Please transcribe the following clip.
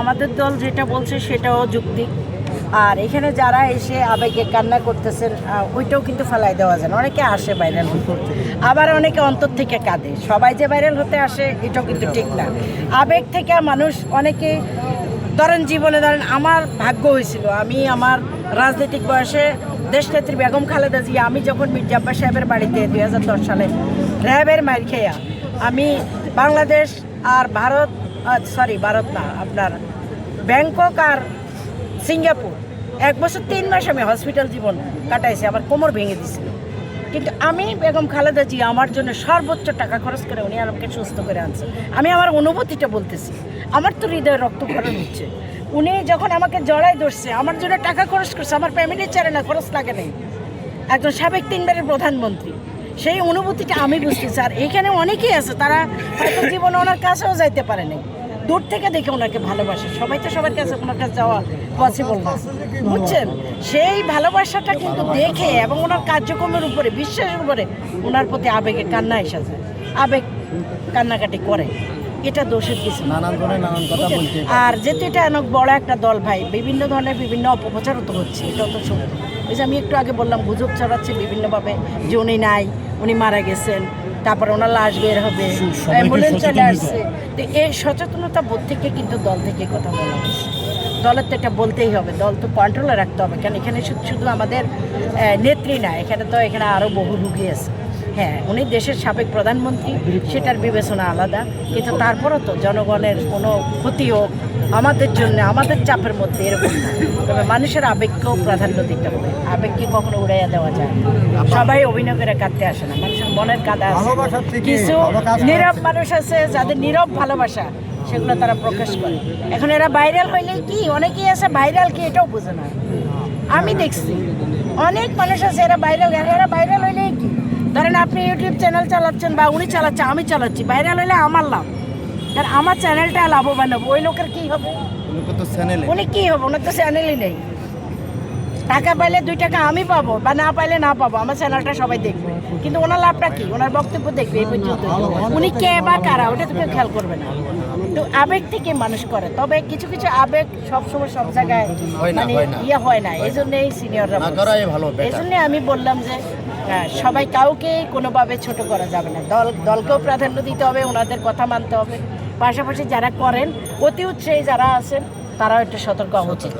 আমাদের দল যেটা বলছে সেটাও যুক্তি। আর এখানে যারা এসে আবেগে কান্না করতেছেন ওইটাও কিন্তু ফেলাই দেওয়া যায় না। অনেকে আসে ভাইরাল হতে, আবার অনেকে অন্তর থেকে কাঁদে। সবাই যে ভাইরাল হতে আসে এটাও কিন্তু ঠিক না। আবেগ থেকে মানুষ অনেকে ধরেন জীবনে ধরেন আমার ভাগ্য হয়েছিল, আমি আমার রাজনৈতিক বয়সে দেশনেত্রী বেগম খালেদা জিয়া, আমি যখন মীর জাফর সাহেবের বাড়িতে 2010 সালে র্যাবের মার খেয়া আমি বাংলাদেশ আর ভারত ভারত না আপনার ব্যাংকক আর সিঙ্গাপুর 1 বছর 3 মাস আমি হসপিটাল জীবন কাটাইছি, আমার কোমর ভেঙে দিছিল। কিন্তু আমি বেগম খালেদা জিয়া আমার জন্য সর্বোচ্চ টাকা খরচ করে উনি আমাকে সুস্থ করে আনছে। আমি আমার অনুভূতিটা বলতেছি, আমার তো হৃদয়ে রক্তক্ষরণ হচ্ছে। উনি যখন আমাকে জড়াই ধরছে আমার জন্য টাকা খরচ করছে, আমার ফ্যামিলির চারে না খরচ লাগে নাই, একজন সাবেক 3বারের প্রধানমন্ত্রী। সেই অনুভূতিটা আমি বুঝতেছি। আর এখানে অনেকেই আছে তারা হয়তো জীবনে ওনার কাছেও যাইতে পারে নাই, দূর থেকে দেখে ওনাকে ভালোবাসে। সবাই তো সবার কাছে ওনার কাছে যাওয়া পসিবল না, বুঝছেন? সেই ভালোবাসাটা কিন্তু দেখে এবং ওনার কার্যক্রমের উপরে বিশ্বাসের উপরে ওনার প্রতি আবেগে কান্না এসে যায়, আবেগ কান্নাকাটি করে। এটা দোষের কিছু না। আর যেহেতু এটা অনেক বড় একটা দল ভাই, বিভিন্ন ধরনের বিভিন্ন অপপ্রচারও তো হচ্ছে, এটা তো সত্য। ওই যে আমি একটু আগে বললাম গুজব ছড়াচ্ছে বিভিন্নভাবে যে উনি নাই, উনি মারা গেছেন, তারপরে ওনার লাশ বের হবে, অ্যাম্বুলেন্স চলে আসছে। তো এই সচেতনতা বোধ থেকে কিন্তু দল থেকে কথা বলা হচ্ছে। দলের তো এটা বলতেই হবে, দল তো কন্ট্রোলে রাখতে হবে। কারণ এখানে শুধু আমাদের নেত্রী না, এখানে আরও বহু রুগী আছে। হ্যাঁ, উনি দেশের সাবেক প্রধানমন্ত্রী, সেটার বিবেচনা আলাদা, কিন্তু তারপরও তো জনগণের কোনো ক্ষতি হোক আমাদের জন্য, আমাদের চাপের মধ্যে এরকম না। তবে মানুষের আবেগকেও প্রাধান্য দিতে হবে, আবেগকে কখনো উড়াইয়া দেওয়া যায় না। সবাই অভিনয় করে কাঁদতে আসে না, মানুষের মনের কাঁদা আছে। কিছু নীরব মানুষ আছে যাদের নীরব ভালোবাসা, সেগুলো তারা প্রকাশ করে। এখন এরা ভাইরাল হইলেই কি, অনেকেই আছে ভাইরাল কি এটাও বোঝে না। আমি দেখছি অনেক মানুষ আছে এরা ভাইরাল হইলেই কি, ধরেন আপনি ইউটিউব চ্যানেল চালাচ্ছেন বা উনি চালাচ্ছে, আমি চালাচ্ছি, ভাইরাল হইলে আমার লাভ, কারণ আমার চ্যানেলটা লাভবান হবে। ওই লোকের কী হবে? উনি কী হবে? ওনার তো চ্যানেলই নেই। টাকা পাইলে 2 টাকা আমি পাবো, বা না পাইলে না পাবো, আমার চ্যানেলটা সবাই দেখবে, কিন্তু ওনার লাভটা কি? ওনার বক্তব্য দেখবে এই পর্যন্ত। উনি কে বা কারা ওটা তো কেউ খেয়াল করবে না। তো আবেগ থেকে মানুষ করে, তবে কিছু কিছু আবেগ সবসময় সব জায়গায় মানে ইয়ে হয় না। এই জন্যই সিনিয়ররা, এই জন্যে আমি বললাম যে সবাই কাউকে কোনোভাবে ছোট করা যাবে না। দলকেও প্রাধান্য দিতে হবে, ওনাদের কথা মানতে হবে। পাশাপাশি যারা করেন অতি উৎসাহী যারা আছেন তারাও একটু সতর্ক হওয়া উচিত।